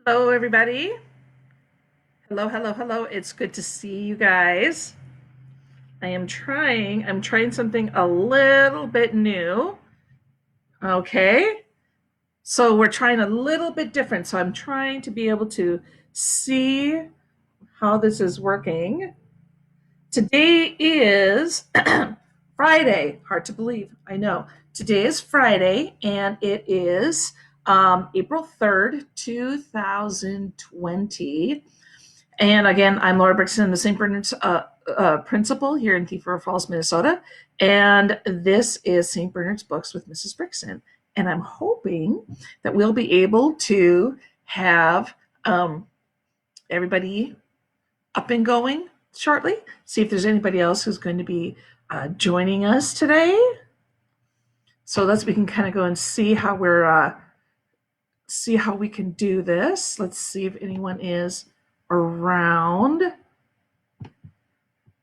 Hello, everybody. Hello, hello, hello. It's good to see you guys. I'm trying something a little bit new. Okay. So we're trying a little bit different. So I'm trying to be able to see how this is working. Today is Friday. Hard to believe. I know. Today is Friday and it is April 3rd, 2020. And again, I'm Laura Brickson, the St. Bernard's principal here in Thief River Falls, Minnesota. And this is St. Bernard's Books with Mrs. Brickson. And I'm hoping that we'll be able to have everybody up and going shortly. See if there's anybody else who's going to be joining us today. So we can kind of go and see how we can do this. Let's see if anyone is around.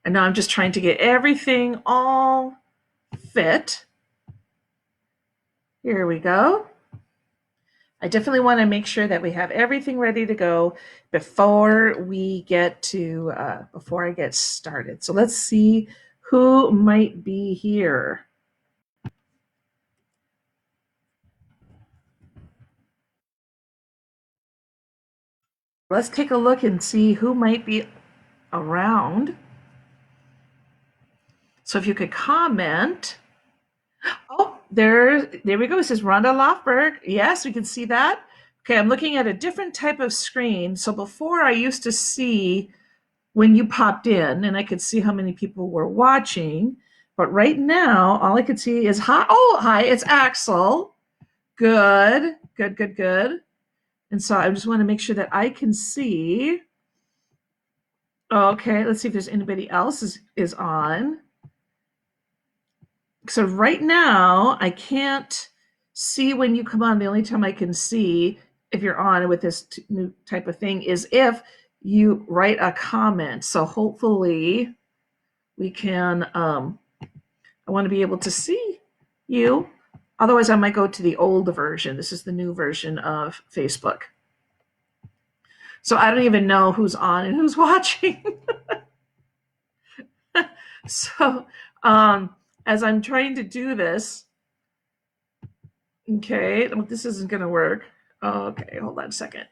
And now I'm just trying to get everything all fit. Here we go. I definitely want to make sure that we have everything ready to go before I get started. So let's see who might be here. Let's take a look and see who might be around. So if you could comment. Oh, there we go. It says Rhonda Lofberg. Yes, we can see that. Okay, I'm looking at a different type of screen. So before I used to see when you popped in and I could see how many people were watching. But right now, all I could see is hi. Oh, hi, it's Axel. Good, good, good, good. And so I just want to make sure that I can see. Okay, let's see if there's anybody else is on. So right now, I can't see when you come on. The only time I can see if you're on with this new type of thing is if you write a comment. So hopefully we can, I want to be able to see you. Otherwise, I might go to the old version. This is the new version of Facebook. So I don't even know who's on and who's watching. So as I'm trying to do this, okay, this isn't going to work. Okay, hold on a second.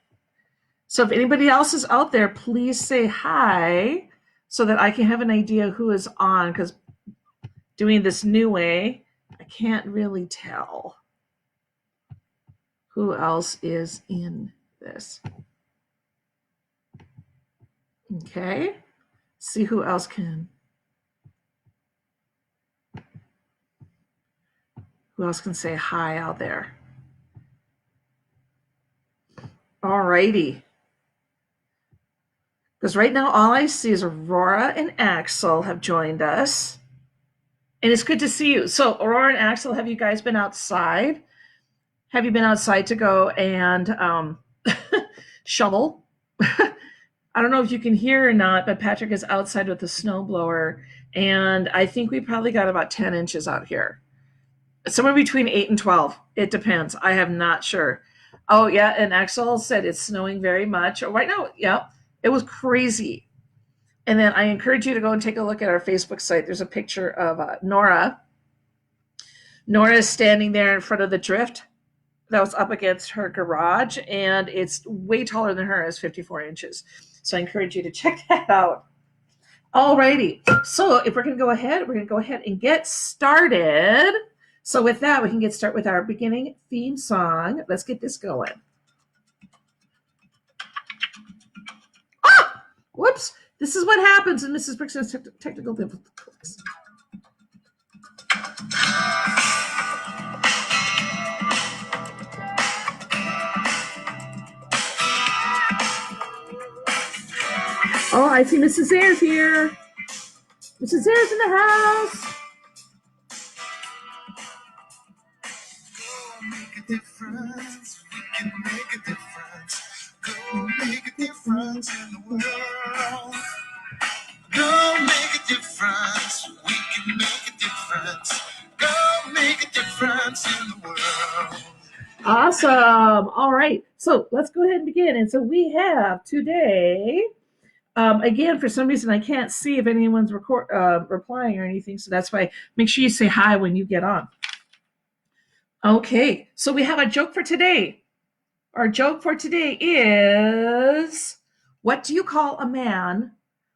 So if anybody else is out there, please say hi so that I can have an idea who is on, because doing this new way, I can't really tell who else is in this. Okay, see who else can. Who else can say hi out there? All righty. Because right now all I see is Aurora and Axel have joined us. And it's good to see you. So Aurora and Axel, have you guys been outside? Have you been outside to go and shovel? I don't know if you can hear or not, but Patrick is outside with the snowblower. And I think we probably got about 10 inches out here. Somewhere between 8 and 12. It depends. I am not sure. Oh, yeah. And Axel said it's snowing very much. Right now, yeah, it was crazy. And then I encourage you to go and take a look at our Facebook site. There's a picture of Nora. Nora is standing there in front of the drift that was up against her garage, and it's way taller than her. It's 54 inches. So I encourage you to check that out. Alrighty. So if we're going to go ahead, we're going to go ahead and get started. So with that, we can get started with our beginning theme song. Let's get this going. Ah! Whoops. This is what happens in Mrs. Brickson's technical difficulties. Oh, I see Mrs. Ayers here. Mrs. Ayers in the house. Go make a difference. We can make a difference. Go make a difference in the world. Go make a difference. We can make a difference. Go make a difference in the world. Awesome. All right. So let's go ahead and begin. And so we have today, again, for some reason, I can't see if anyone's replying or anything. So that's why make sure you say hi when you get on. Okay. So we have a joke for today. Our joke for today is, what do you call a man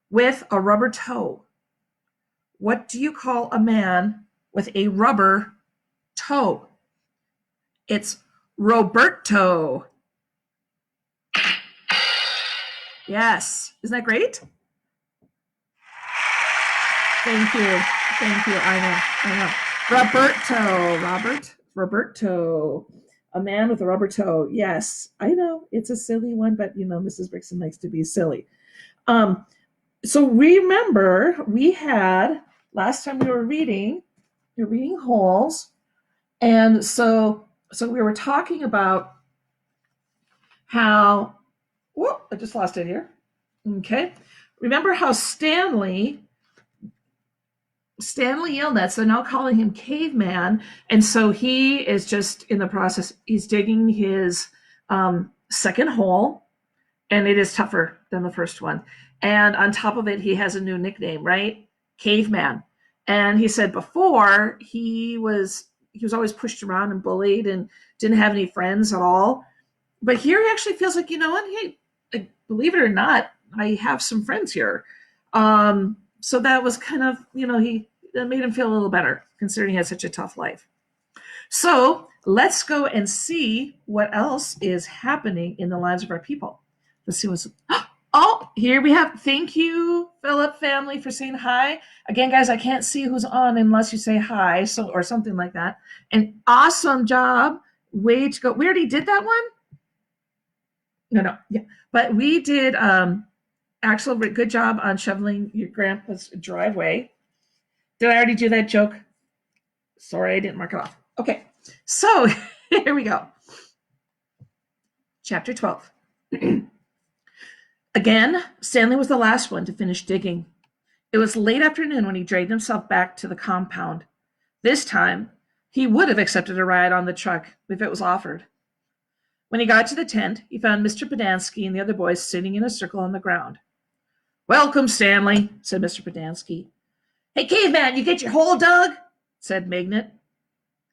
with a rubber toe? What do you call a man with a rubber toe? It's Roberto. Yes. Isn't that great? Thank you. Thank you. I know. Roberto. A man with a rubber toe. Yes. I know. It's a silly one, but Mrs. Brickson likes to be silly. So remember, we had last time we were reading holes, and so we were talking about how. Whoop! I just lost it here. Okay, remember how Stanley Yellnut, so now calling him Caveman, and so he is just in the process. He's digging his second hole, and it is tougher than the first one. And on top of it, he has a new nickname, right? Caveman. And he said before he was always pushed around and bullied and didn't have any friends at all. But here he actually feels like, what? Hey, believe it or not, I have some friends here. So that was kind of, that made him feel a little better considering he had such a tough life. So let's go and see what else is happening in the lives of our people. Let's see what's. Oh, here we have. Thank you, Philip family, for saying hi. Again, guys, I can't see who's on unless you say hi, or something like that. And awesome job. Way to go. We already did that one? No. Yeah. But we did Axel, good job on shoveling your grandpa's driveway. Did I already do that joke? Sorry, I didn't mark it off. Okay. So here we go. Chapter 12. Again, Stanley was the last one to finish digging. It was late afternoon when he dragged himself back to the compound. This time, he would have accepted a ride on the truck if it was offered. When he got to the tent, he found Mr. Pedansky and the other boys sitting in a circle on the ground. Welcome, Stanley, said Mr. Pedansky. Hey, Caveman, you get your hole dug? Said Magnet.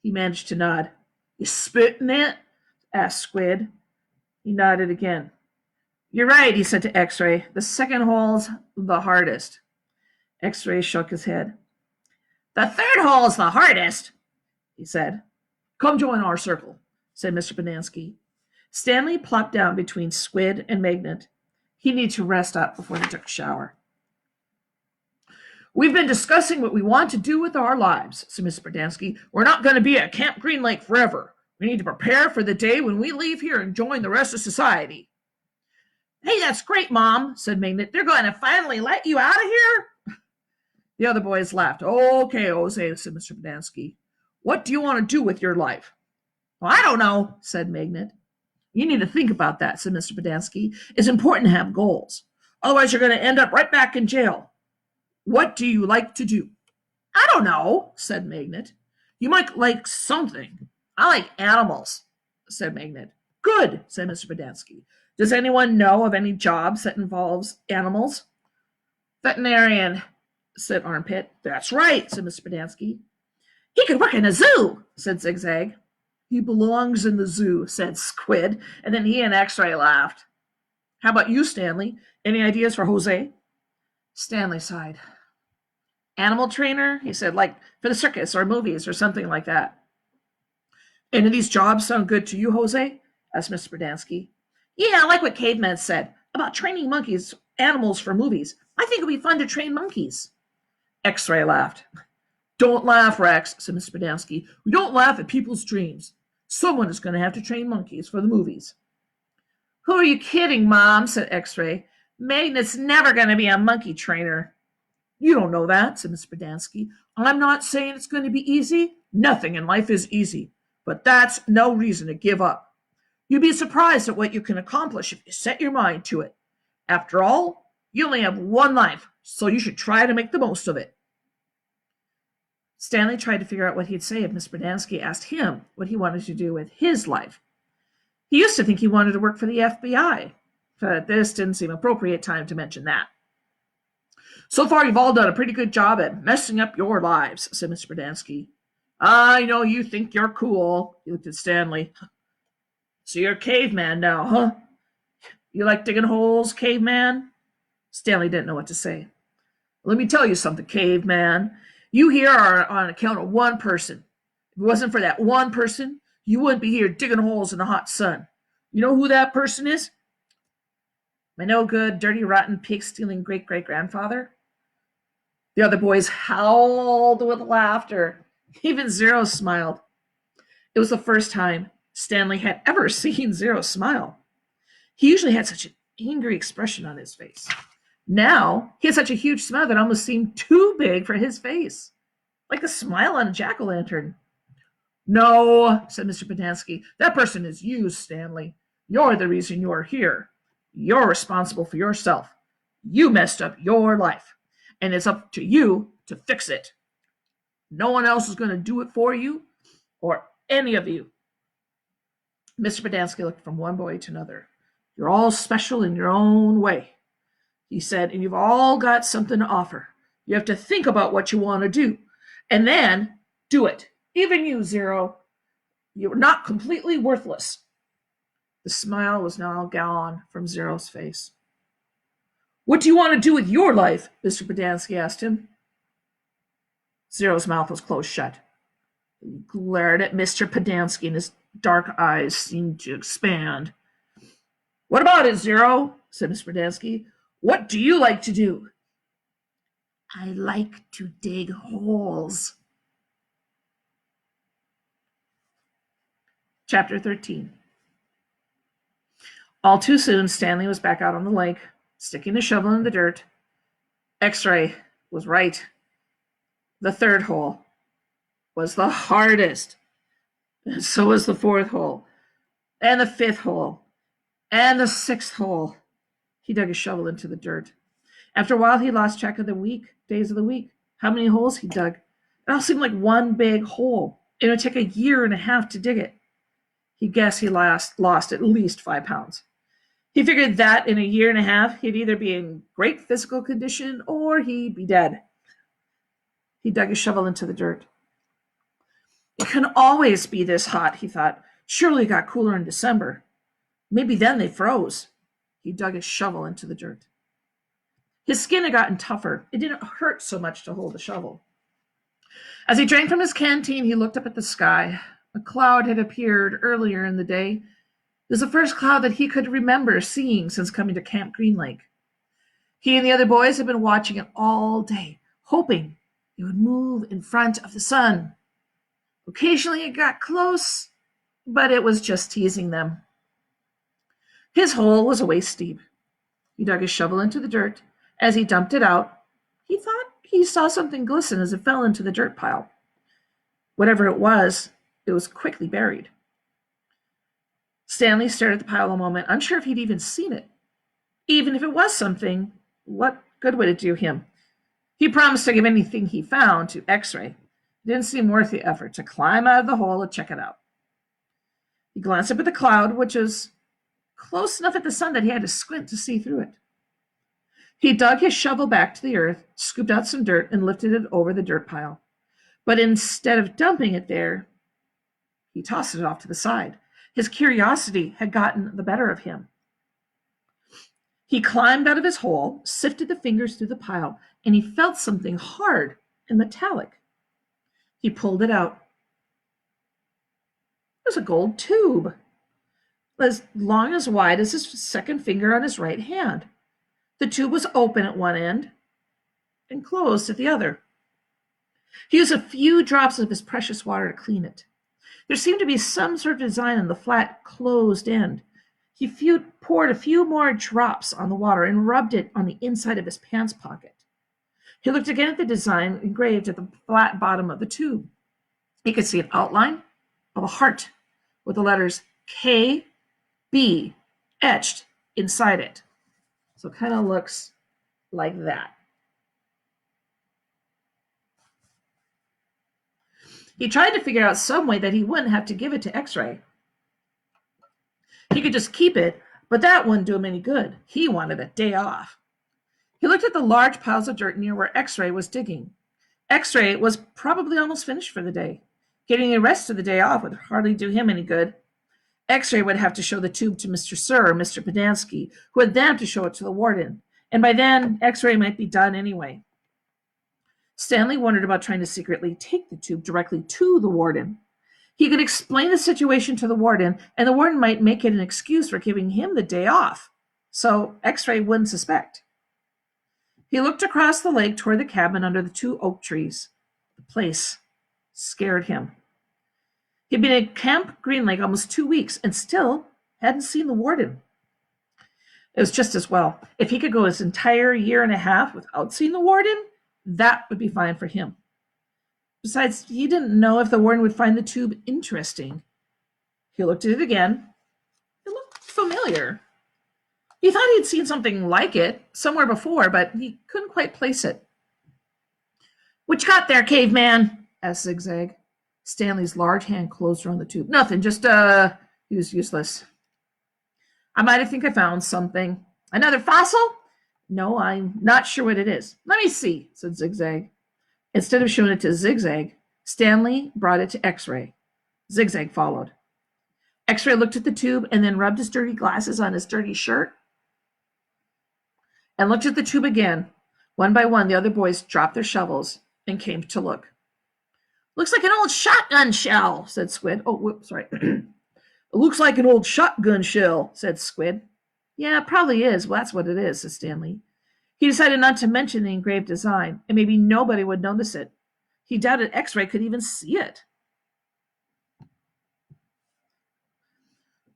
He managed to nod. You spit in it? Asked Squid. He nodded again. You're right, he said to X-Ray. The second hole's the hardest. X-Ray shook his head. The third hole's the hardest, he said. Come join our circle, said Mr. Pedansky. Stanley plopped down between Squid and Magnet. He needed to rest up before he took a shower. We've been discussing what we want to do with our lives, said Mr. Pedansky. We're not going to be at Camp Green Lake forever. We need to prepare for the day when we leave here and join the rest of society. Hey, that's great, Mom, said Magnet. They're going to finally let you out of here? The other boys laughed. Okay, Jose, said Mr. Pedansky. What do you want to do with your life? Well, I don't know, said Magnet. You need to think about that, said Mr. Pedansky. It's important to have goals. Otherwise, you're going to end up right back in jail. What do you like to do? I don't know, said Magnet. You might like something. I like animals, said Magnet. Good, said Mr. Pedansky. Does anyone know of any jobs that involves animals? Veterinarian, said Armpit. That's right, said Mr. Pedansky. He could work in a zoo, said Zigzag. He belongs in the zoo, said Squid, and then he and X-Ray laughed. How about you, Stanley? Any ideas for Jose? Stanley sighed. Animal trainer, he said, like for the circus or movies or something like that. Any of these jobs sound good to you, Jose? Asked Mr. Pedansky. Yeah, I like what Caveman said about training animals for movies. I think it would be fun to train monkeys. X-Ray laughed. Don't laugh, Rex, said Mr. Pedansky. We don't laugh at people's dreams. Someone is going to have to train monkeys for the movies. Who are you kidding, Mom, said X-Ray. Magnet's never going to be a monkey trainer. You don't know that, said Mr. Pedansky. I'm not saying it's going to be easy. Nothing in life is easy. But that's no reason to give up. You'd be surprised at what you can accomplish if you set your mind to it. After all, you only have one life, so you should try to make the most of it. Stanley tried to figure out what he'd say if Miss Pedansky asked him what he wanted to do with his life. He used to think he wanted to work for the FBI, but this didn't seem appropriate time to mention that. So far, you've all done a pretty good job at messing up your lives, said Mr. Berdansky. I know you think you're cool. He looked at Stanley. So you're a caveman now, huh? You like digging holes, caveman? Stanley didn't know what to say. Let me tell you something, caveman. You here are on account of one person. If it wasn't for that one person, you wouldn't be here digging holes in the hot sun. You know who that person is? My no good, dirty, rotten, pig stealing great great grandfather? The other boys howled with laughter. Even Zero smiled. It was the first time Stanley had ever seen Zero smile. He usually had such an angry expression on his face. Now, he had such a huge smile that it almost seemed too big for his face, like the smile on a jack-o'-lantern. No, said Mr. Berdansky, that person is you, Stanley. You're the reason you're here. You're responsible for yourself. You messed up your life, and it's up to you to fix it. No one else is going to do it for you, or any of you. Mr. Berdansky looked from one boy to another. You're all special in your own way, he said, and you've all got something to offer. You have to think about what you want to do, and then do it. Even you, Zero. You're not completely worthless. The smile was now gone from Zero's face. What do you want to do with your life? Mr. Berdansky asked him. Zero's mouth was closed shut. He glared at Mr. Berdansky, and his dark eyes seemed to expand. What about it, Zero? Said Mr. Berdansky. What do you like to do? I like to dig holes. Chapter 13. All too soon, Stanley was back out on the lake, sticking the shovel in the dirt. X-ray was right. The third hole was the hardest. And so was the fourth hole, and the fifth hole, and the sixth hole. He dug his shovel into the dirt. After a while, he lost track of the days of the week, how many holes he dug. It all seemed like one big hole. It would take a year and a half to dig it. He guessed he lost at least 5 pounds. He figured that in a year and a half, he'd either be in great physical condition or he'd be dead. He dug his shovel into the dirt. It can always be this hot, he thought. Surely it got cooler in December. Maybe then they froze. He dug his shovel into the dirt. His skin had gotten tougher. It didn't hurt so much to hold the shovel. As he drank from his canteen, he looked up at the sky. A cloud had appeared earlier in the day. It was the first cloud that he could remember seeing since coming to Camp Green Lake. He and the other boys had been watching it all day, hoping it would move in front of the sun. Occasionally it got close, but it was just teasing them. His hole was a waist deep. He dug his shovel into the dirt. As he dumped it out, he thought he saw something glisten as it fell into the dirt pile. Whatever it was quickly buried. Stanley stared at the pile a moment, unsure if he'd even seen it. Even if it was something, what good would it do him? He promised to give anything he found to X-ray. It didn't seem worth the effort to climb out of the hole and check it out. He glanced up at the cloud, which was close enough at the sun that he had to squint to see through it. He dug his shovel back to the earth, scooped out some dirt, and lifted it over the dirt pile. But instead of dumping it there, he tossed it off to the side. His curiosity had gotten the better of him. He climbed out of his hole, sifted the fingers through the pile, and he felt something hard and metallic. He pulled it out. It was a gold tube, as long as wide as his second finger on his right hand. The tube was open at one end and closed at the other. He used a few drops of his precious water to clean it. There seemed to be some sort of design on the flat, closed end. He poured a few more drops on the water and rubbed it on the inside of his pants pocket. He looked again at the design engraved at the flat bottom of the tube. He could see an outline of a heart with the letters K-B etched inside it. So it kind of looks like that. He tried to figure out some way that he wouldn't have to give it to X-ray. He could just keep it, but that wouldn't do him any good. He wanted a day off. He looked at the large piles of dirt near where X-Ray was digging. X-Ray was probably almost finished for the day. Getting the rest of the day off would hardly do him any good. X-Ray would have to show the tube to Mr. Sir or Mr. Pedansky, who would then have to show it to the warden. And by then, X-Ray might be done anyway. Stanley wondered about trying to secretly take the tube directly to the warden. He could explain the situation to the warden, and the warden might make it an excuse for giving him the day off, so X-Ray wouldn't suspect. He looked across the lake toward the cabin under the 2 oak trees. The place scared him. He'd been at Camp Green Lake almost 2 weeks and still hadn't seen the warden. It was just as well. If he could go his entire year and a half without seeing the warden, that would be fine for him. Besides, he didn't know if the warden would find the tube interesting. He looked at it again. It looked familiar. He thought he'd seen something like it somewhere before, but he couldn't quite place it. "What you got there, caveman?" asked Zigzag. Stanley's large hand closed around the tube. "Nothing, just, he was useless. I might think I found something." "Another fossil?" "No, I'm not sure what it is." "Let me see," said Zigzag. Instead of showing it to Zigzag, Stanley brought it to X-Ray. Zigzag followed. X-Ray looked at the tube and then rubbed his dirty glasses on his dirty shirt and looked at the tube again. One by one, the other boys dropped their shovels and came to look. "Looks like an old shotgun shell," said Squid. "Oh, whoops, sorry." "It looks like an old shotgun shell," said Squid. "Yeah, it probably is. Well, that's what it is," said Stanley. He decided not to mention the engraved design, and maybe nobody would notice it. He doubted X-Ray could even see it.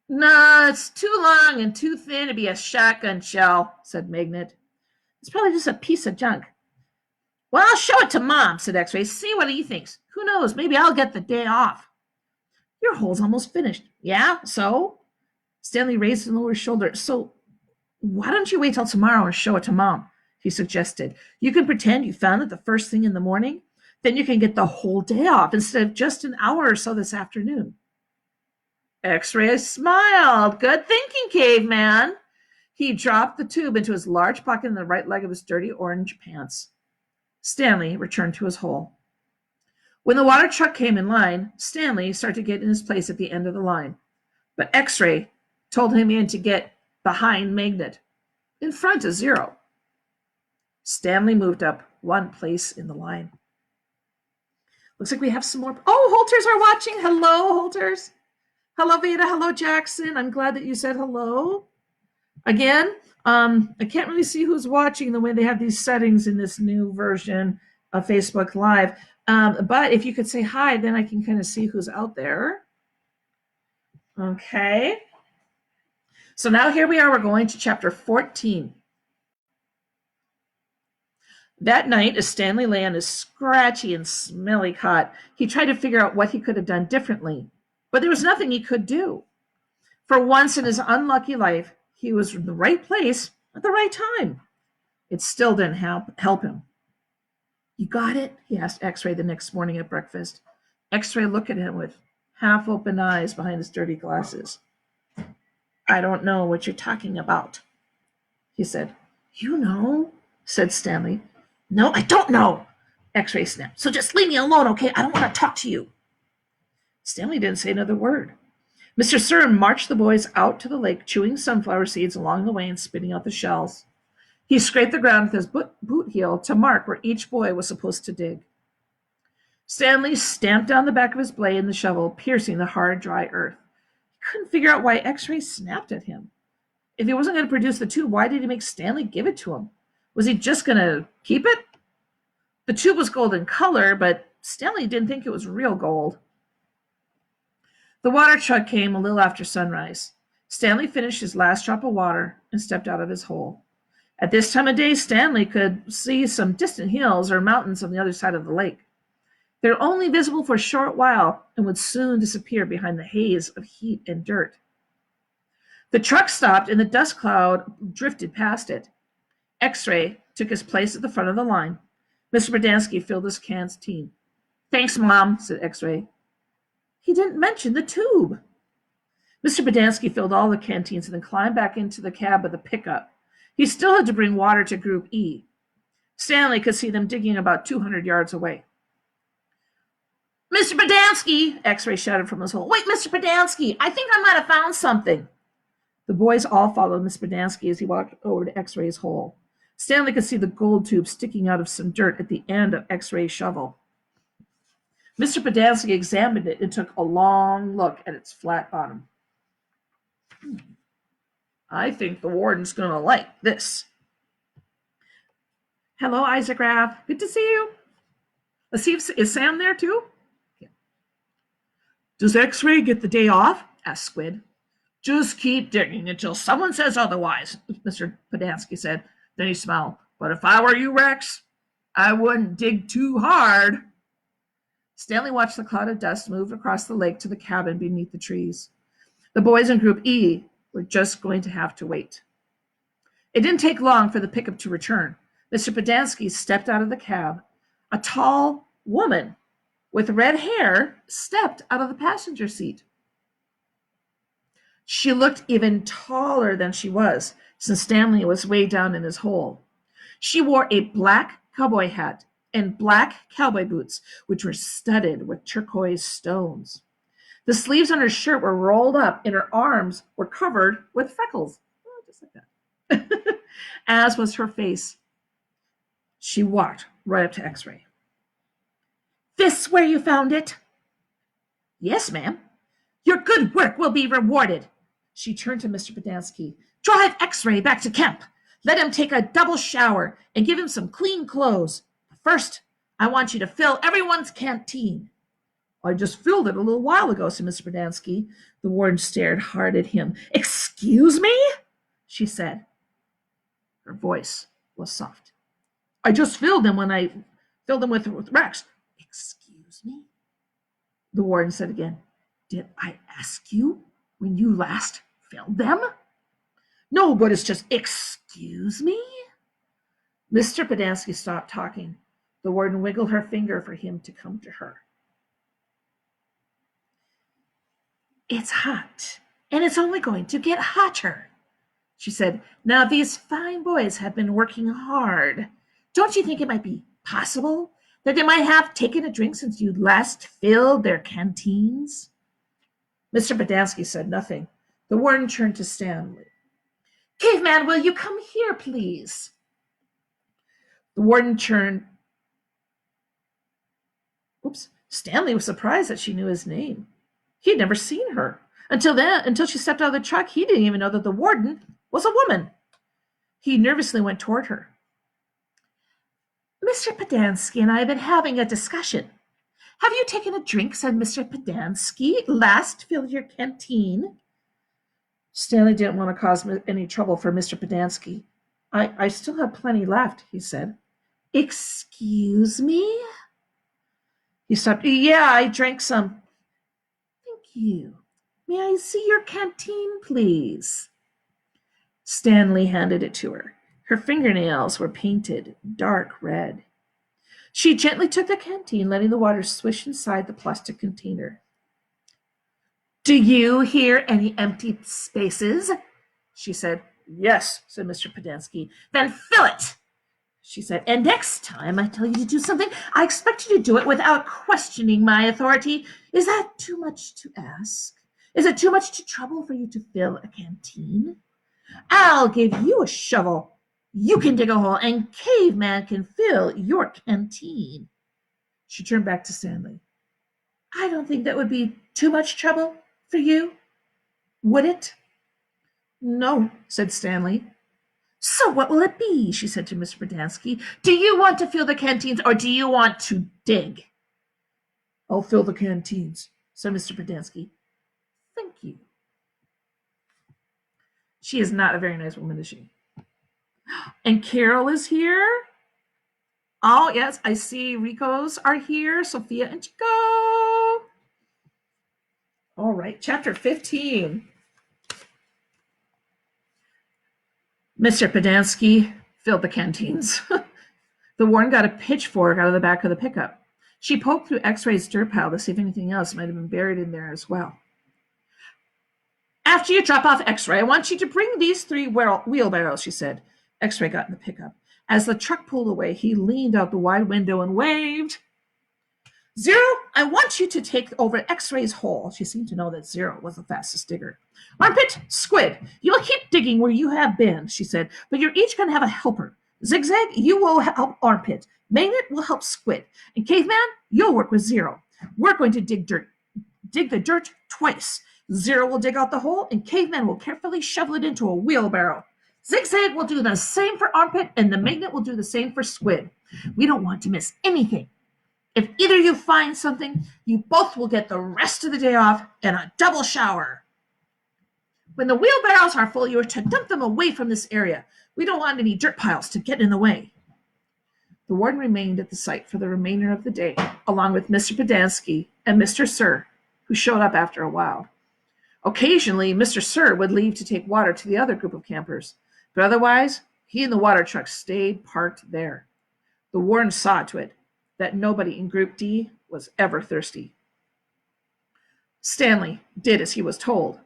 "No, it's too long and too thin to be a shotgun shell," said Magnet. "It's probably just a piece of junk." "Well, I'll show it to Mom," said X-Ray. "See what he thinks. Who knows, maybe I'll get the day off." "Your hole's almost finished." "Yeah, so?" Stanley raised and lowered his shoulder. "So why don't you wait till tomorrow and show it to Mom?" he suggested. "You can pretend you found it the first thing in the morning. Then you can get the whole day off instead of just an hour or so this afternoon." X-Ray smiled. "Good thinking, caveman." He dropped the tube into his large pocket in the right leg of his dirty orange pants. Stanley returned to his hole. When the water truck came in line, Stanley started to get in his place at the end of the line. But X-Ray told him he had to get behind Magnet, in front of Zero. Stanley moved up 1 place in the line. Looks like we have some more. Oh, Holters are watching. Hello, Holters. Hello, Veda. Hello, Jackson. I'm glad that you said hello. Again, I can't really see who's watching the way they have these settings in this new version of Facebook Live. But if you could say hi, then I can kind of see who's out there. Okay. So now here we are. We're going to chapter 14. That night, as Stanley lay on his scratchy and smelly cot, he tried to figure out what he could have done differently. But there was nothing he could do. For once in his unlucky life, he was in the right place at the right time. It still didn't help him. "You got it?" he asked X-Ray the next morning at breakfast. X-Ray looked at him with half-open eyes behind his dirty glasses. "I don't know what you're talking about," he said. "You know," said Stanley. "No, I don't know," X-Ray snapped. "So just leave me alone, okay? I don't want to talk to you." Stanley didn't say another word. Mr. Sir marched the boys out to the lake, chewing sunflower seeds along the way and spitting out the shells. He scraped the ground with his boot heel to mark where each boy was supposed to dig. Stanley stamped down the back of his blade in the shovel, piercing the hard, dry earth. He couldn't figure out why X-Ray snapped at him. If he wasn't going to produce the tube, why did he make Stanley give it to him? Was he just going to keep it? The tube was gold in color, but Stanley didn't think it was real gold. The water truck came a little after sunrise. Stanley finished his last drop of water and stepped out of his hole. At this time of day, Stanley could see some distant hills or mountains on the other side of the lake. They were only visible for a short while and would soon disappear behind the haze of heat and dirt. The truck stopped and the dust cloud drifted past it. X-Ray took his place at the front of the line. Mr. Berdansky filled his canteen. "Thanks, Mom," said X-Ray. "He didn't mention the tube." Mr. Pedanski filled all the canteens and then climbed back into the cab of the pickup. He still had to bring water to Group E. Stanley could see them digging about 200 yards away. Mr. Pedanski, X-Ray shouted from his hole. Wait, Mr. Pedanski, I think I might have found something. The boys all followed Mr. Pedanski as he walked over to X-Ray's hole. Stanley could see the gold tube sticking out of some dirt at the end of X-Ray's shovel. Mr. Pedanski examined it and took a long look at its flat bottom. I think the warden's going to like this. Hello, Isaac Rath. Good to see you. Let's see, is Sam there too? Yeah. Does X-Ray get the day off? Asked Squid. Just keep digging until someone says otherwise, Mr. Pedanski said. Then he smiled. But if I were you, Rex, I wouldn't dig too hard. Stanley watched the cloud of dust move across the lake to the cabin beneath the trees. The boys in Group E were just going to have to wait. It didn't take long for the pickup to return. Mr. Pedanski stepped out of the cab. A tall woman with red hair stepped out of the passenger seat. She looked even taller than she was, since Stanley was way down in his hole. She wore a black cowboy hat and black cowboy boots, which were studded with turquoise stones. The sleeves on her shirt were rolled up, and her arms were covered with freckles. Oh, just like that. As was her face. She walked right up to X-Ray. This where you found it? Yes, ma'am. Your good work will be rewarded. She turned to Mr. Pedanski. Drive X-Ray back to camp. Let him take a double shower and give him some clean clothes. First, I want you to fill everyone's canteen. I just filled it a little while ago, said Mr. Pedanski. The warden stared hard at him. Excuse me? She said. Her voice was soft. I just filled them when I filled them with Rex. Excuse me? The warden said again. Did I ask you when you last filled them? No, but it's just, excuse me? Mr. Pedanski stopped talking. The warden wiggled her finger for him to come to her. It's hot, and it's only going to get hotter, she said. Now, these fine boys have been working hard. Don't you think it might be possible that they might have taken a drink since you last filled their canteens? Mr. Pedanski said nothing. The warden turned to Stanley. Caveman, will you come here, please? The warden turned. Stanley was surprised that she knew his name. He had never seen her. Until she stepped out of the truck, he didn't even know that the warden was a woman. He nervously went toward her. Mr. Pedanski and I have been having a discussion. Have you taken a drink, said Mr. Pedanski, last filled your canteen? Stanley didn't want to cause any trouble for Mr. Pedanski. I still have plenty left, he said. Excuse me? He stopped. Yeah, I drank some. Thank you. May I see your canteen, please? Stanley handed it to her. Her fingernails were painted dark red. She gently took the canteen, letting the water swish inside the plastic container. Do you hear any empty spaces? She said. Yes, said Mr. Pedanski. Then fill it, she said. And next time I tell you to do something, I expect you to do it without questioning my authority. Is that too much to ask? Is it too much trouble for you to fill a canteen? I'll give you a shovel. You can dig a hole, and Caveman can fill your canteen. She turned back to Stanley. I don't think that would be too much trouble for you, would it? No, said Stanley. So what will it be? She said to Mr. Pedanski. Do you want to fill the canteens, or do you want to dig? I'll fill the canteens, said Mr. Pedanski. Thank you. She is not a very nice woman, is she? And Carol is here. Oh, yes, I see Rico's are here. Sophia and Chico. All right, chapter 15. Mr. Pedanski filled the canteens. The warden got a pitchfork out of the back of the pickup. She poked through X-Ray's dirt pile to see if anything else might have been buried in there as well. After you drop off X-Ray, I want you to bring these 3 wheelbarrows, she said. X-Ray got in the pickup. As the truck pulled away, he leaned out the wide window and waved. Zero, I want you to take over X-Ray's hole. She seemed to know that Zero was the fastest digger. Armpit, Squid, you will keep digging where you have been, she said, but you're each going to have a helper. Zigzag, you will help Armpit. Magnet will help Squid. And Caveman, you'll work with Zero. We're going to dig the dirt twice. Zero will dig out the hole, and Caveman will carefully shovel it into a wheelbarrow. Zigzag will do the same for Armpit, and the Magnet will do the same for Squid. We don't want to miss anything. If either you find something, you both will get the rest of the day off and a double shower. When the wheelbarrows are full, you are to dump them away from this area. We don't want any dirt piles to get in the way. The warden remained at the site for the remainder of the day, along with Mr. Pedansky and Mr. Sir, who showed up after a while. Occasionally, Mr. Sir would leave to take water to the other group of campers, but otherwise, he and the water truck stayed parked there. The warden saw to it that nobody in Group D was ever thirsty. Stanley did as he was told.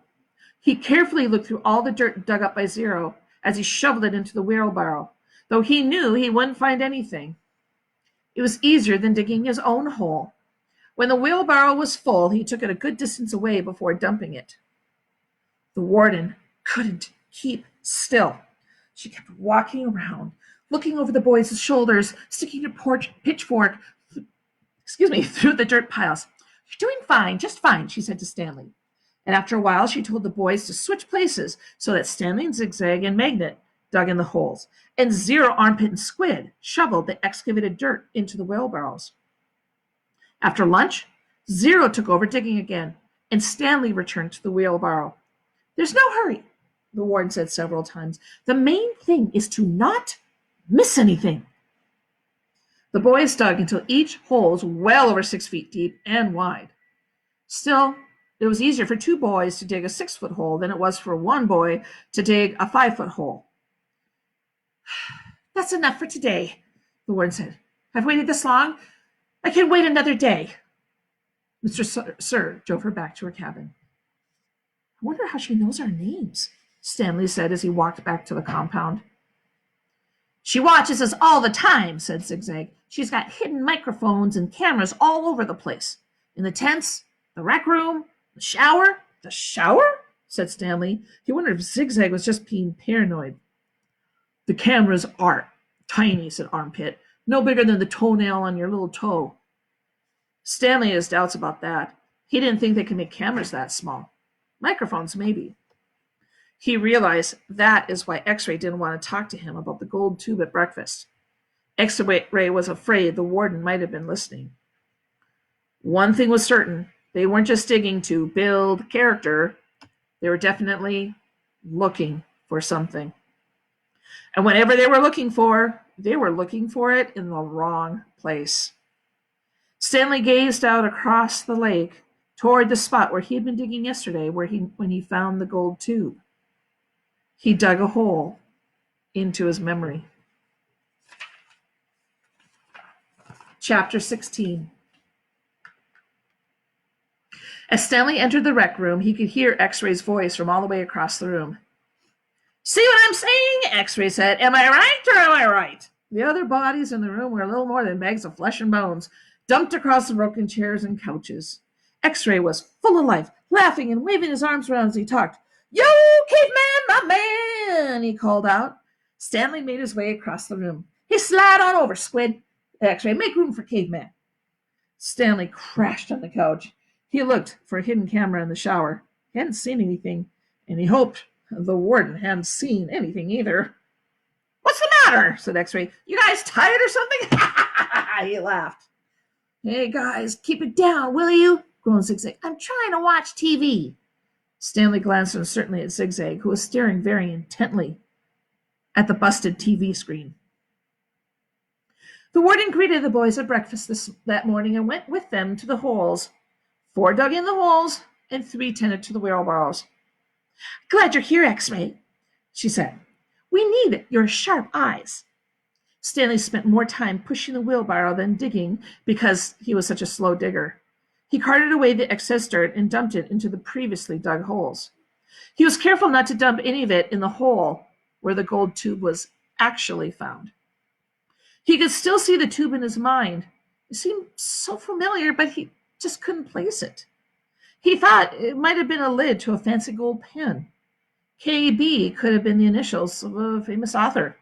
He carefully looked through all the dirt dug up by Zero as he shoveled it into the wheelbarrow, though he knew he wouldn't find anything. It was easier than digging his own hole. When the wheelbarrow was full, he took it a good distance away before dumping it. The warden couldn't keep still. She kept walking around, looking over the boys' shoulders, sticking a pitchfork through the dirt piles. You're doing fine, just fine, she said to Stanley. And after a while, she told the boys to switch places so that Stanley and Zigzag and Magnet dug in the holes, and Zero, Armpit, and Squid shoveled the excavated dirt into the wheelbarrows. After lunch, Zero took over digging again, and Stanley returned to the wheelbarrow. There's no hurry, the warden said several times. The main thing is to not miss anything. The boys dug until each hole was well over 6 feet deep and wide. Still, it was easier for 2 boys to dig a 6-foot hole than it was for 1 boy to dig a 5-foot hole. That's enough for today, the warden said. I've waited this long. I can wait another day. Mr. Sir drove her back to her cabin. I wonder how she knows our names, Stanley said as he walked back to the compound. She watches us all the time, said Zigzag. She's got hidden microphones and cameras all over the place. In the tents, the rec room, the shower. The shower? Said Stanley. He wondered if Zigzag was just being paranoid. The cameras are tiny, said Armpit. No bigger than the toenail on your little toe. Stanley has doubts about that. He didn't think they could make cameras that small. Microphones, maybe. He realized that is why X-Ray didn't want to talk to him about the gold tube at breakfast. X-Ray was afraid the warden might have been listening. One thing was certain. They weren't just digging to build character. They were definitely looking for something. And whatever they were looking for it in the wrong place. Stanley gazed out across the lake toward the spot where he had been digging yesterday when he found the gold tube. He dug a hole into his memory. Chapter 16. As Stanley entered the rec room, he could hear X-Ray's voice from all the way across the room. See what I'm saying? X-Ray said. Am I right or am I right? The other bodies in the room were little more than bags of flesh and bones, dumped across the broken chairs and couches. X-Ray was full of life, laughing and waving his arms around as he talked. Yo, caveman, my man, he called out. Stanley made his way across the room. He slid on over, Squid. X-Ray, make room for caveman. Stanley crashed on the couch. He looked for a hidden camera in the shower. He hadn't seen anything, and he hoped the warden hadn't seen anything either. What's the matter? Said X-Ray. You guys tired or something? He laughed. Hey, guys, keep it down, will you? Groaned Zigzag. I'm trying to watch TV. Stanley glanced uncertainly at Zigzag, who was staring very intently at the busted TV screen. The warden greeted the boys at breakfast that morning and went with them to the holes. 4 dug in the holes, and 3 tended to the wheelbarrows. Glad you're here, X-Ray, she said. We need your sharp eyes. Stanley spent more time pushing the wheelbarrow than digging because he was such a slow digger. He carted away the excess dirt and dumped it into the previously dug holes. He was careful not to dump any of it in the hole where the gold tube was actually found. He could still see the tube in his mind. It seemed so familiar, but he just couldn't place it. He thought it might have been a lid to a fancy gold pen. KB could have been the initials of a famous author.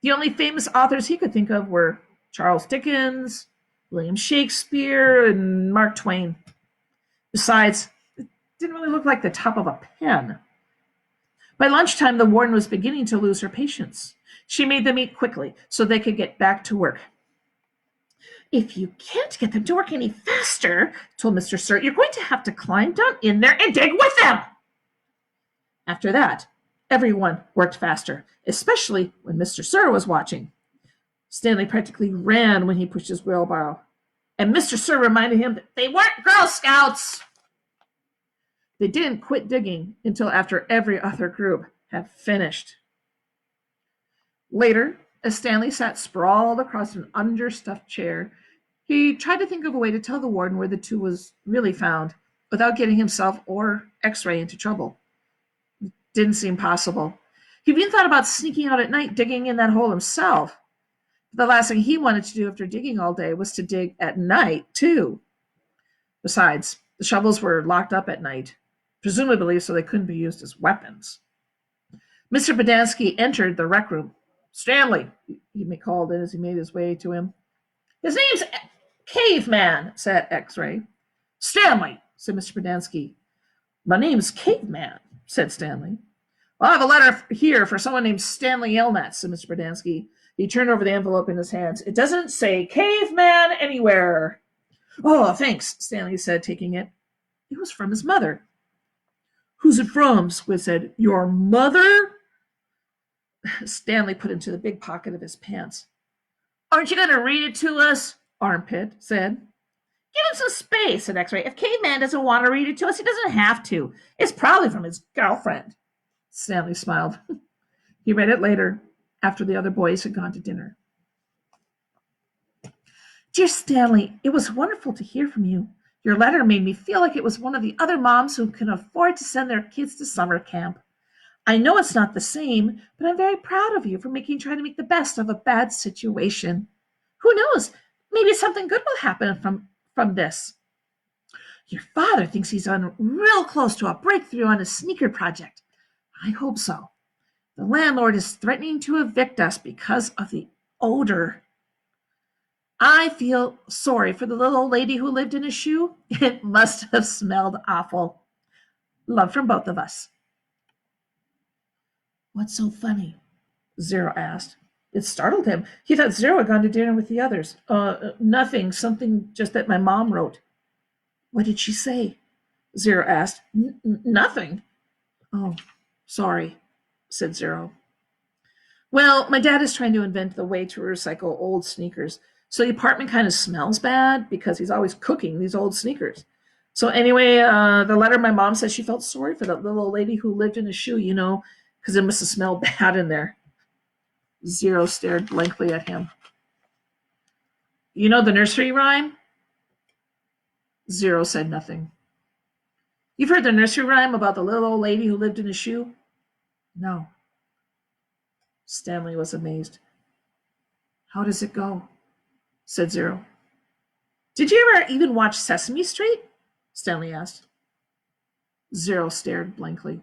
The only famous authors he could think of were Charles Dickens, William Shakespeare, and Mark Twain. Besides, it didn't really look like the top of a pen. By lunchtime, the warden was beginning to lose her patience. She made them eat quickly so they could get back to work. If you can't get them to work any faster, told Mr. Sir, you're going to have to climb down in there and dig with them. After that, everyone worked faster, especially when Mr. Sir was watching. Stanley practically ran when he pushed his wheelbarrow, and Mr. Sir reminded him that they weren't Girl Scouts. They didn't quit digging until after every other group had finished. Later, as Stanley sat sprawled across an understuffed chair, he tried to think of a way to tell the warden where the tube was really found without getting himself or X-Ray into trouble. It didn't seem possible. He even thought about sneaking out at night, digging in that hole himself. The last thing he wanted to do after digging all day was to dig at night, too. Besides, the shovels were locked up at night, presumably so they couldn't be used as weapons. Mr. Bodansky entered the rec room. Stanley, he called in as he made his way to him. His name's Caveman, said X-Ray. Stanley, said Mr. Bodansky. My name's Caveman, said Stanley. Well, I have a letter here for someone named Stanley Elnett, said Mr. Bodansky. He turned over the envelope in his hands. It doesn't say Caveman anywhere. Oh, thanks, Stanley said, taking it. It was from his mother. Who's it from? Squid said. Your mother? Stanley put it into the big pocket of his pants. Aren't you going to read it to us? Armpit said. Give him some space, said X-Ray. If Caveman doesn't want to read it to us, he doesn't have to. It's probably from his girlfriend. Stanley smiled. He read it later, after the other boys had gone to dinner. Dear Stanley, it was wonderful to hear from you. Your letter made me feel like it was one of the other moms who can afford to send their kids to summer camp. I know it's not the same, but I'm very proud of you for trying to make the best of a bad situation. Who knows? Maybe something good will happen from this. Your father thinks he's on real close to a breakthrough on his sneaker project. I hope so. The landlord is threatening to evict us because of the odor. I feel sorry for the little old lady who lived in a shoe. It must have smelled awful. Love from both of us. What's so funny? Zero asked. It startled him. He thought Zero had gone to dinner with the others. Nothing. Something just that my mom wrote. What did she say? Zero asked. Nothing. Oh, sorry, said Zero. Well, my dad is trying to invent the way to recycle old sneakers. So the apartment kind of smells bad because he's always cooking these old sneakers. So anyway, the letter, my mom says she felt sorry for that little old lady who lived in a shoe, because it must have smelled bad in there. Zero stared blankly at him. You know the nursery rhyme? Zero said nothing. You've heard the nursery rhyme about the little old lady who lived in a shoe? No. Stanley was amazed. How does it go? Said Zero. Did you ever even watch Sesame Street? Stanley asked. Zero stared blankly.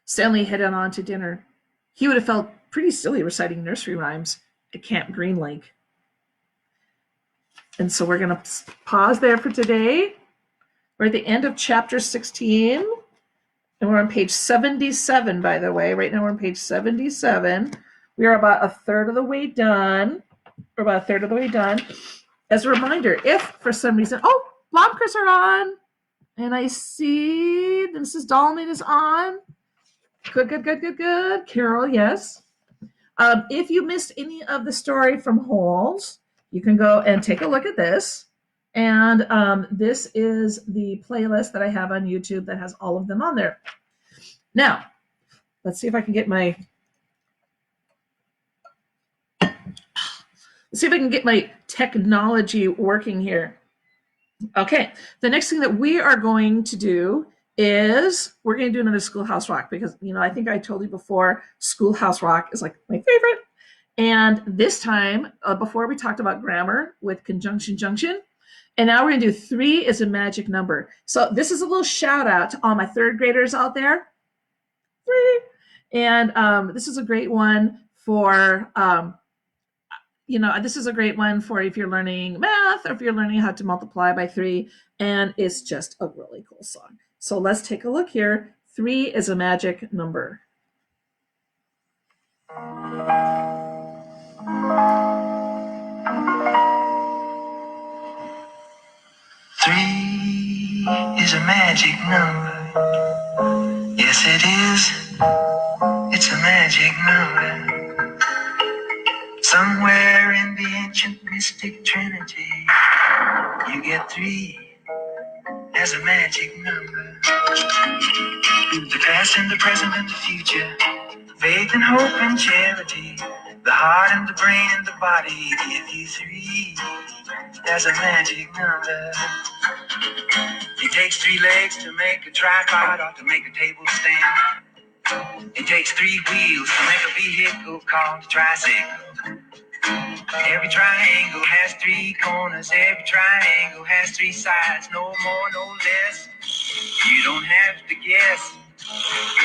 Stanley headed on to dinner. He would have felt pretty silly reciting nursery rhymes at Camp Green Lake. And so we're going to pause there for today. We're at the end of chapter 16. And we're on page 77, by the way. Right now we're on page 77. We are about a third of the way done. As a reminder, if for some reason, Blomkers are on. And I see Mrs. Dahlman is on. Good. Carol, yes. If you missed any of the story from Holes, you can go and take a look at this. And this is the playlist that I have on YouTube that has all of them on there. Now, let's see if I can get my technology working here. Okay, the next thing that we are going to do is we're going to do another Schoolhouse Rock because, I think I told you before, Schoolhouse Rock is like my favorite. And this time, before we talked about grammar with conjunction junction, and now we're going to do 3 is a magic number. So this is a little shout out to all my third graders out there. 3. And this is a great one for, this is a great one for if you're learning math or if you're learning how to multiply by 3. And it's just a really cool song. So let's take a look here. 3 is a magic number. Three is a magic number. Yes, it is. It's a magic number. Somewhere in the ancient mystic trinity, you get 3 as a magic number. The past and the present and the future, faith and hope and charity, the heart and the brain and the body give you 3 as a magic number. It takes 3 legs to make a tripod or to make a table stand. It takes 3 wheels to make a vehicle called a tricycle. Every triangle has 3 corners. Every triangle has 3 sides. No more, no less. You don't have to guess.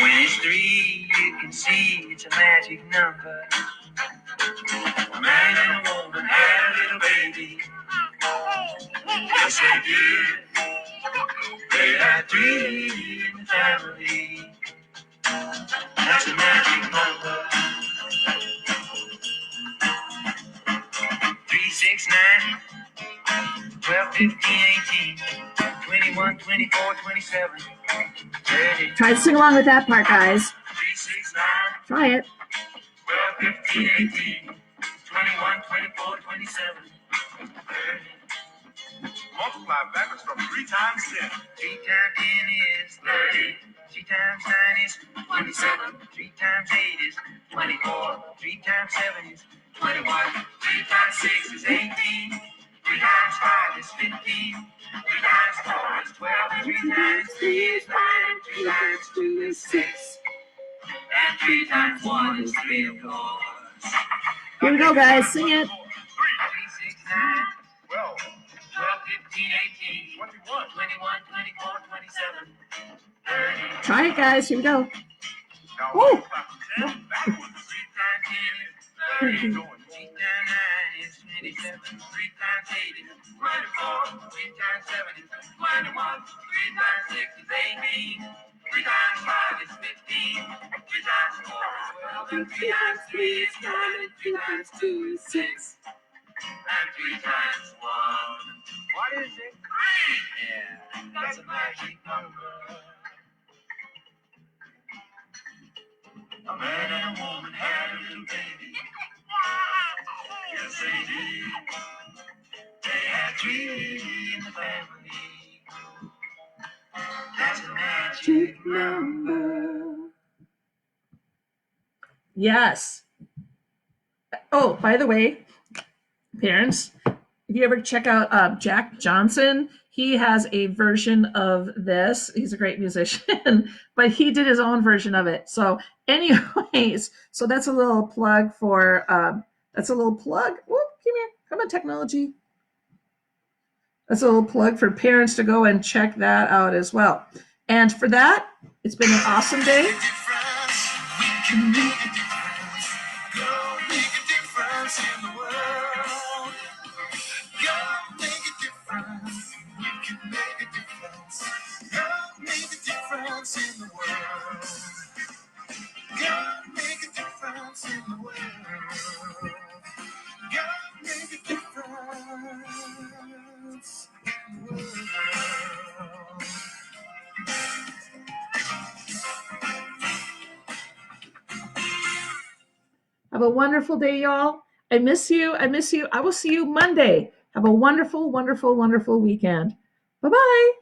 When it's 3, you can see it's a magic number. A man and a woman had a little baby. Yes, they did. They had 3 in the family. That's a magic number. 3, 6, 9, 12, 15, 18, 21, 24, 27, 30. Try to sing along with that part, guys. 3, 6, 9. Try it. 12, 15, 18, 21, 24, 27, 30. Multiply backwards from 3 times 10. 3 times 10 is 30. 3 times 9 is 27. 3 times 8 is 24. 3 times 7 is 21. 3 times 6 is 18. 3 times 5 is 15. 3 times 4 is 12. 3 times 3 is 9. 3 times 2 is 6. And 3 times 1 is 3, of course. Here we go, guys. Sing it. 3, 6, 9, 12, 15, 18, 21, 24, 27, 30. Try it, guys. Here we go. Woo! 3 times 10 is 30. 3 times 9 is 27. 3 times 8 is 24. 3 times 7 is 21. 3 times 6 is 18. 3 times 5 is 15. 3 times 4 is 12. And 3 times 3 is 9. And 3 times 2 is 6. And 3 times 1. What is it? 3! Yeah, that's a magic number. A man and a woman had a little baby. Yes, they did. They had 3 in the family. That's a magic number. Yes. Oh, by the way, parents, if you ever check out Jack Johnson, he has a version of this. He's a great musician, but he did his own version of it. So anyways, so that's a little plug for, Whoop, come here. Come on, technology. That's a little plug for parents to go and check that out as well. And for that, it's been an awesome day. We can make a difference. Go make a difference in the world. Go make a difference. We can make a difference. Go make a difference in the world. Go make a difference in the world. Go make a difference in the world. Have a wonderful day, y'all. I miss you. I miss you. I will see you Monday. Have a wonderful, wonderful, wonderful weekend. Bye-bye.